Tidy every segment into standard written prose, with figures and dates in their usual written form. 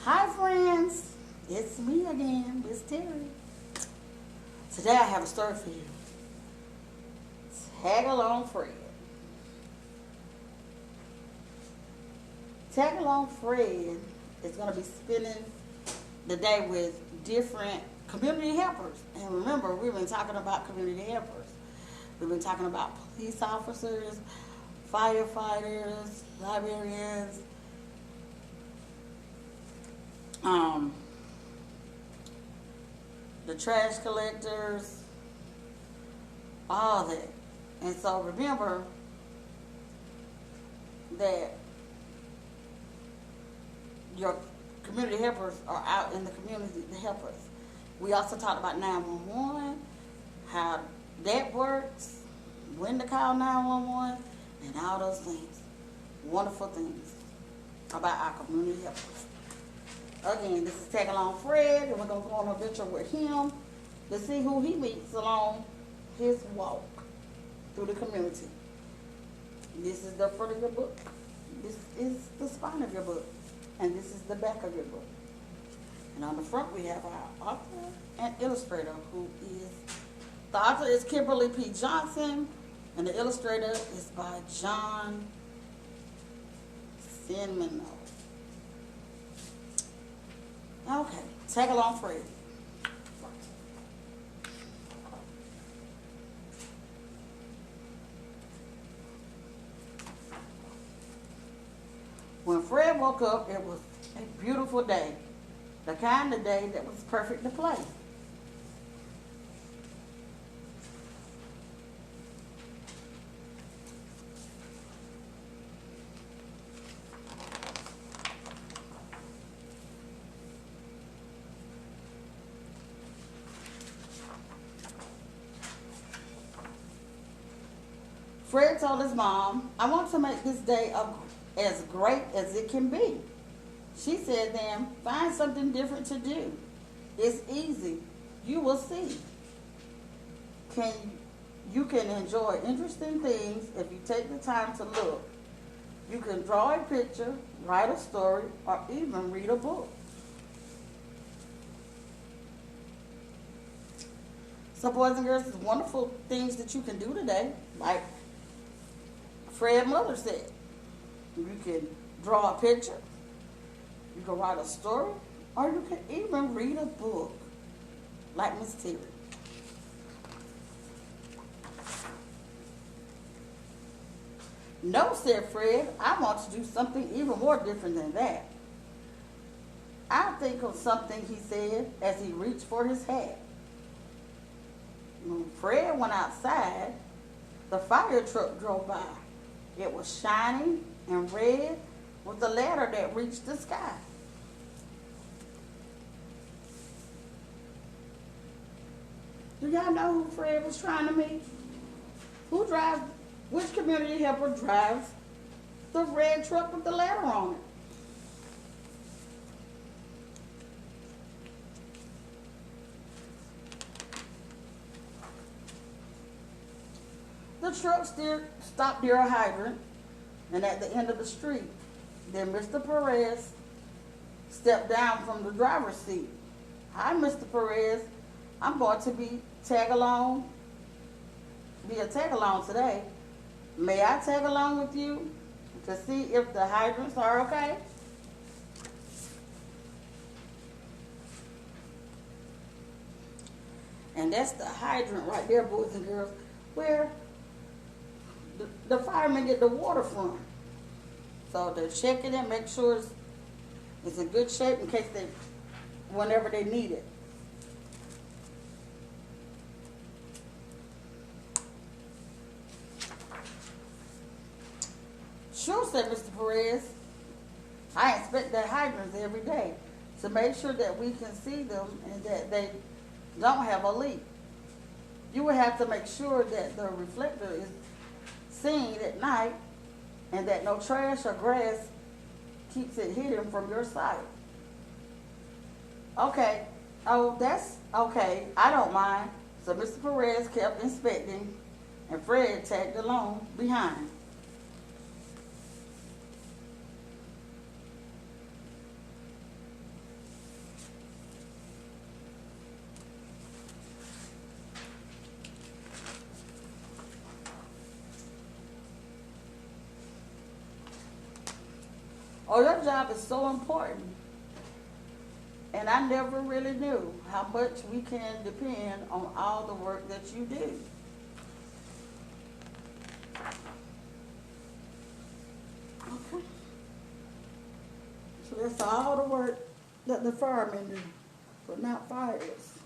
Hi friends, it's me again, Miss Terry. Today I have a story for you. Tag along Fred. Tag along Fred is going to be spending the day with different community helpers. And remember, we've been talking about community helpers. We've been talking about police officers, firefighters, librarians, um, the trash collectors, all that. And so remember that your community helpers are out in the community to help us. We also talked about 911, how that works, when to call 911, and all those things. Wonderful things about our community helpers. Again, this is Tag Along Fred, and we're going to go on an adventure with him to see who he meets along his walk through the community. This is the front of your book. This is the spine of your book. And this is the back of your book. And on the front we have our author and illustrator, who is, the author is Kimberly P. Johnson, and the illustrator is by John Sinmino. Okay, Tag Along Fred. When Fred woke up, it was a beautiful day. The kind of day that was perfect to play. Fred told his mom, "I want to make this day as great as it can be." She said then, "Find something different to do. It's easy. You will see. You can enjoy interesting things if you take the time to look. You can draw a picture, write a story, or even read a book." So boys and girls, there's wonderful things that you can do today. Like Fred's mother said, you can draw a picture, you can write a story, or you can even read a book, like Miss Terry. "No," said Fred, "I want to do something even more different than that." "I'll think of something," he said as he reached for his hat. When Fred went outside, the fire truck drove by. It was shiny and red with a ladder that reached the sky. Do y'all know who Fred was trying to meet? Which community helper drives the red truck with the ladder on it? The truck stopped near a hydrant and at the end of the street. Then Mr. Perez stepped down from the driver's seat. "Hi, Mr. Perez. I'm going to be a tag along today. May I tag along with you to see if the hydrants are okay?" And that's the hydrant right there, boys and girls, where the firemen get the water from. So they're checking it, make sure it's in good shape in case whenever they need it. "Sure," said Mr. Perez. "I inspect the hydrants every day to make sure that we can see them and that they don't have a leak. You will have to make sure that the reflector is seen at night and that no trash or grass keeps it hidden from your sight." "Okay. Oh, that's okay. I don't mind." So Mr. Perez kept inspecting and Fred tagged along behind. Oh, your job is so important. And I never really knew how much we can depend on all the work that you do. Okay. So that's all the work that the firemen do. Putting out fires.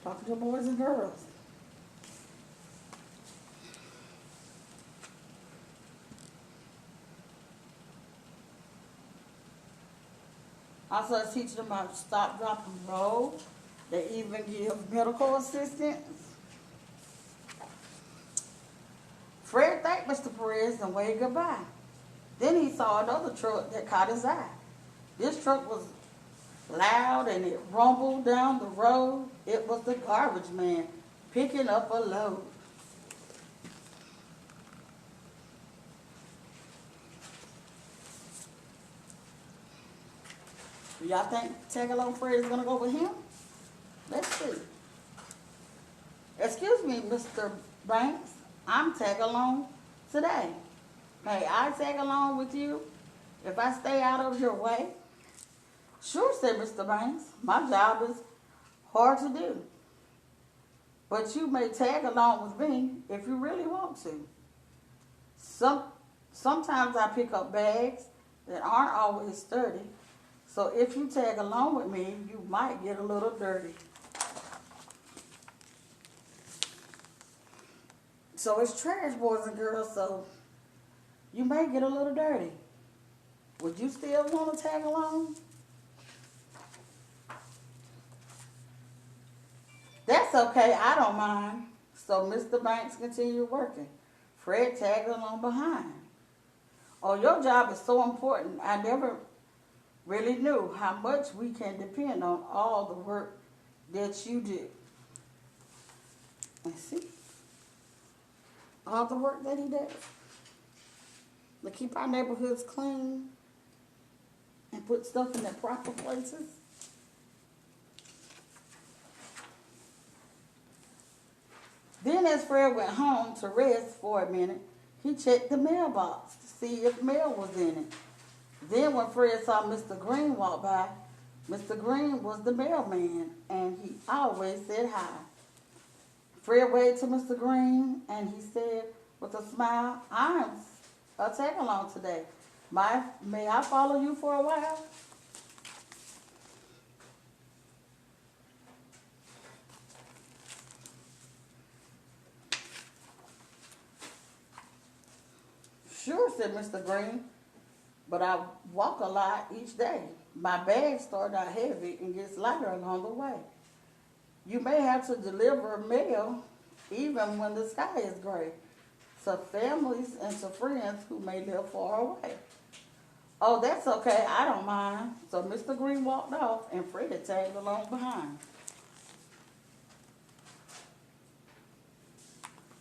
Talking to boys and girls. Also, I teach them about stop, drop, and roll. They even give medical assistance. Fred thanked Mr. Perez and waved goodbye. Then he saw another truck that caught his eye. This truck was loud and it rumbled down the road. It was the garbage man picking up a load. Do y'all think Tagalong Fred is going to go with him? Let's see. Excuse me, Mr. Banks. I'm tag along today. May I tag along with you if I stay out of your way? Sure, said Mr. Banks. My job is hard to do. But you may tag along with me if you really want to. Sometimes I pick up bags that aren't always sturdy. So if you tag along with me, you might get a little dirty. So it's trash, boys and girls, so you may get a little dirty. Would you still want to tag along? That's okay, I don't mind. So Mr. Banks continued working. Fred tagged along behind. Oh, your job is so important. I never really knew how much we can depend on all the work that you do. And see, all the work that he does to keep our neighborhoods clean and put stuff in their proper places. Then as Fred went home to rest for a minute, he checked the mailbox to see if mail was in it. Then when Fred saw Mr. Green walk by, Mr. Green was the mailman, and he always said hi. Fred waved to Mr. Green, and he said with a smile, I'm a tag-along today. May I follow you for a while? Sure, said Mr. Green, but I walk a lot each day. My bags start out heavy and gets lighter along the way. You may have to deliver mail even when the sky is gray, to families and to friends who may live far away. Oh, that's okay, I don't mind. So Mr. Green walked off and Fred tagged along behind.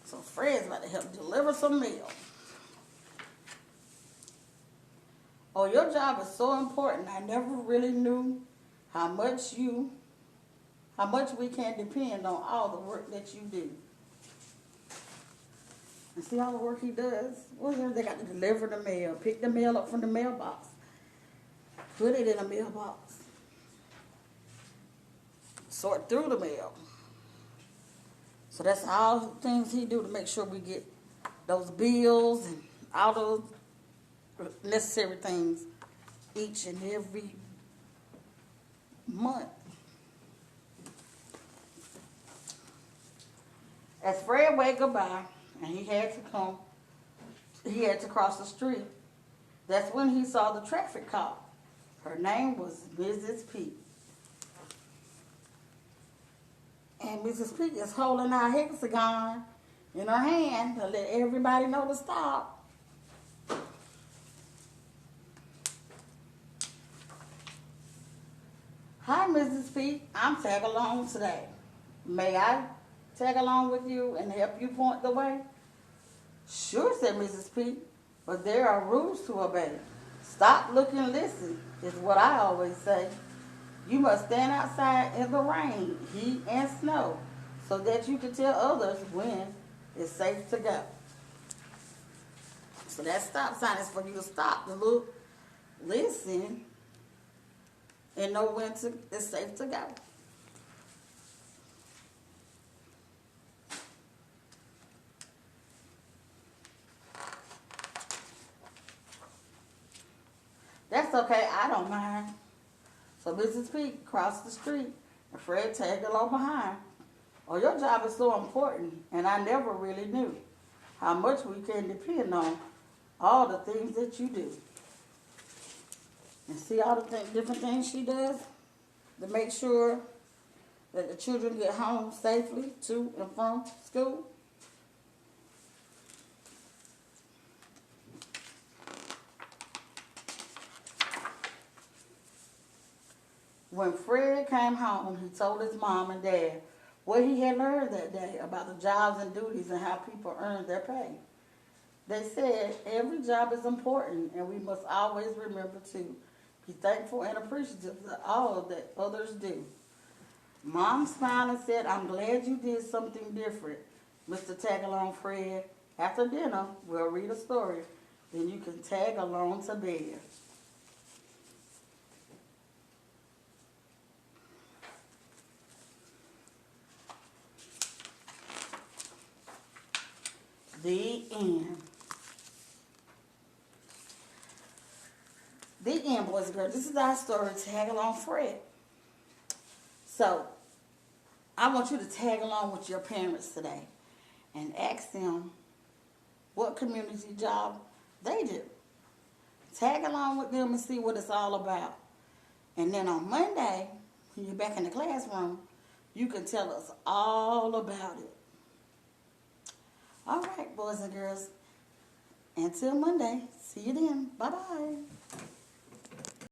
So Fred's about to help deliver some mail. Oh, your job is so important. I never really knew how much we can depend on all the work that you do. And see all the work he does? They got to deliver the mail, pick the mail up from the mailbox, put it in a mailbox, sort through the mail. So that's all the things he do to make sure we get those bills and all those necessary things each and every month. As Fred waved goodbye and he had to cross the street, that's when he saw the traffic cop. Her name was Mrs. P. And Mrs. P is holding our hexagon in her hand to let everybody know to stop. Hi, Mrs. P. I'm tag along today. May I tag along with you and help you point the way? Sure, said Mrs. P. But there are rules to obey. Stop, look, and listen is what I always say. You must stand outside in the rain, heat, and snow so that you can tell others when it's safe to go. So that stop sign is for you to stop, to look, listen, and know when it's safe to go. That's okay. I don't mind. So Mrs. P crossed the street and Fred tagged along behind. Oh, your job is so important, and I never really knew how much we can depend on all the things that you do. And see all the different things she does to make sure that the children get home safely to and from school. When Fred came home, he told his mom and dad what he had learned that day about the jobs and duties and how people earn their pay. They said every job is important and we must always remember to be thankful and appreciative of all that others do. Mom smiled and said, I'm glad you did something different, Mr. Tag Along Fred. After dinner, we'll read a story. Then you can tag along to bed. The end. The end, boys and girls. This is our story, Tag Along Fred. So, I want you to tag along with your parents today and ask them what community job they do. Tag along with them and see what it's all about. And then on Monday, when you're back in the classroom, you can tell us all about it. All right, boys and girls. Until Monday. See you then. Bye-bye.